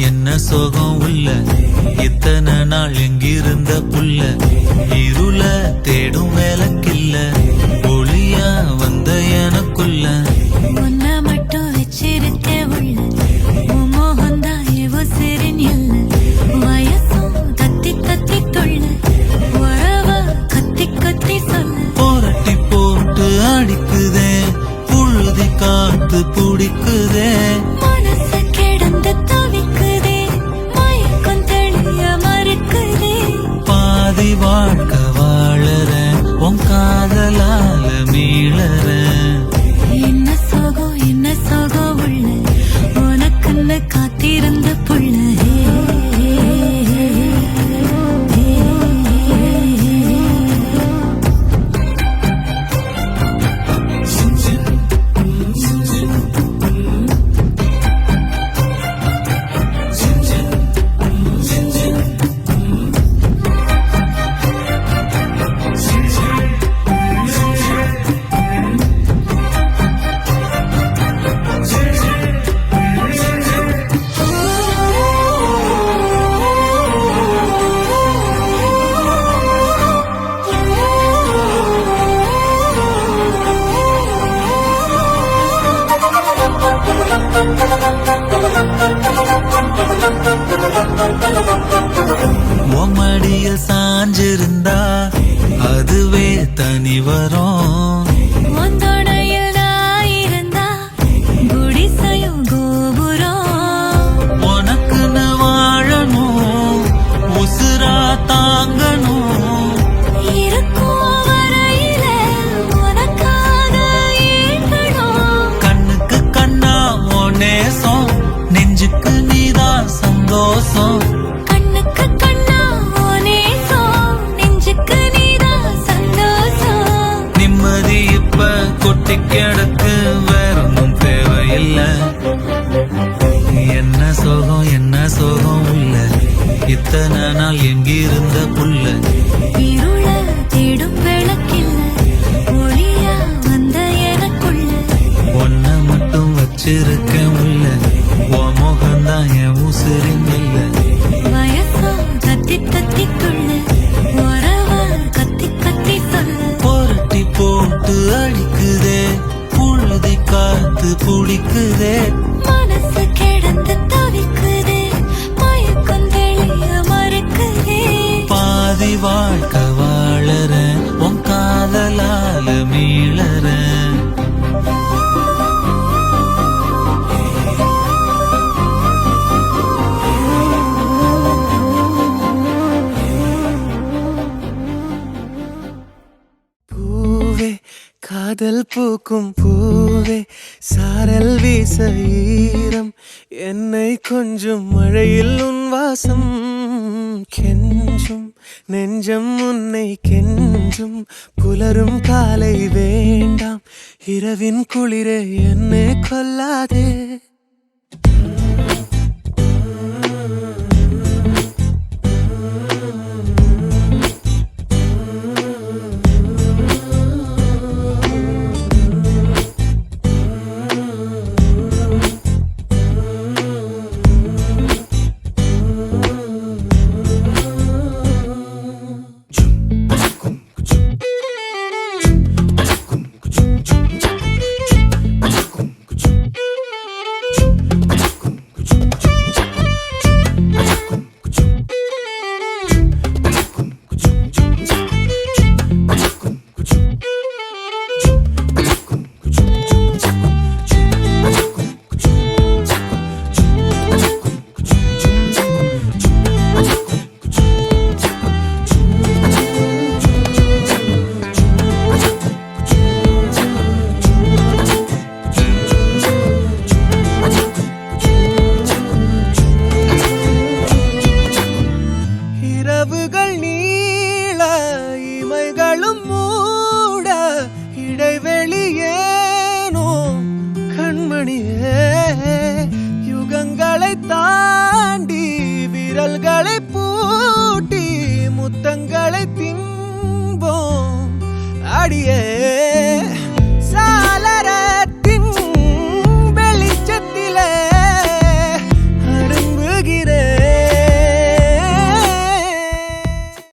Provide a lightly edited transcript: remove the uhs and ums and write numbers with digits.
என்ன சோகம் உள்ள இத்தனை நாள் எங்கிருந்த புள்ள இருள தேடும் வேலைக்கில்ல ஒளியா வந்த எனக்குள்ள உன்னை மட்டும் வச்சிருக்க உள்ள மோகந்தான் இவ சிறின் இல்ல வயசும் தத்தி தத்தி தொள்ள உறவ கத்தி கத்தி சொல்ல போரட்டி போட்டு அடிக்குதே புழுதி காத்து பிடிக்குதே மனசு கிடந்து தவிக்குதே மயக்கம் தெளிய மறுக்குதே பாதி வாழ்க்கை வாழற உன் காதலால மீளற என்ன சோகம் உள்ள உனக்குன்னு காத்திருந்த புள்ள மடியில் சாஞ்சிருந்தா அதுவே தனி வரும் ஒந்தோடையில் நான் இருந்தா குடிசையும் கோபுரம் உனக்குன்னு வாழணும் உசுரா தாங்கணும் இருக்கும் வரையில உனக்காக ஏங்கணும் கண்ணுக்கு கண்ணா உன் நேசம் நெஞ்சுக்கு நீதான் சந்தோஷம் கண்ணுக்கு கண்ணா நேசம் நெஞ்சுக்கு நீதான் சந்தோஷம் நிம்மதி இப்ப கொட்டி கிடக்கு வேறொன்னும் தேவையில்லை என்ன சோகம் உள்ள இத்தனை நாள் எங்கிருந்த புள்ள இருள தேடும் விளக்கில்ல ஒளியா வந்த எனக்குள்ள ஒன்ன மட்டும் வச்சிருக்க உள்ள உன் முகம்தான் என் உசிரின் இல்ல வயசும் தத்தி தத்தி துள்ள உறவ கத்தி கத்தி சொல்ல புரட்டி போட்டு அடிக்குதே புழுதி காத்து பிடிக்குதே மனசு கிடந்து தவிக்குதே மயக்கம் தெளிய மறுக்குதே பாதி வாழ்க்கை வாழற உன் காதலால மீளற காதல் பூக்கும் பூவே சாரல் வீச ஈரம் என்னை கொஞ்சம் மழையில் உன் வாசம் கெஞ்சும் நெஞ்சம் உன்னை கெஞ்சும் புலரும் காலை வேண்டாம் இரவின் குளிரே என்னை கொல்லாதே கண்களை பூட்டி முத்தங்களை தின்போம் அடியே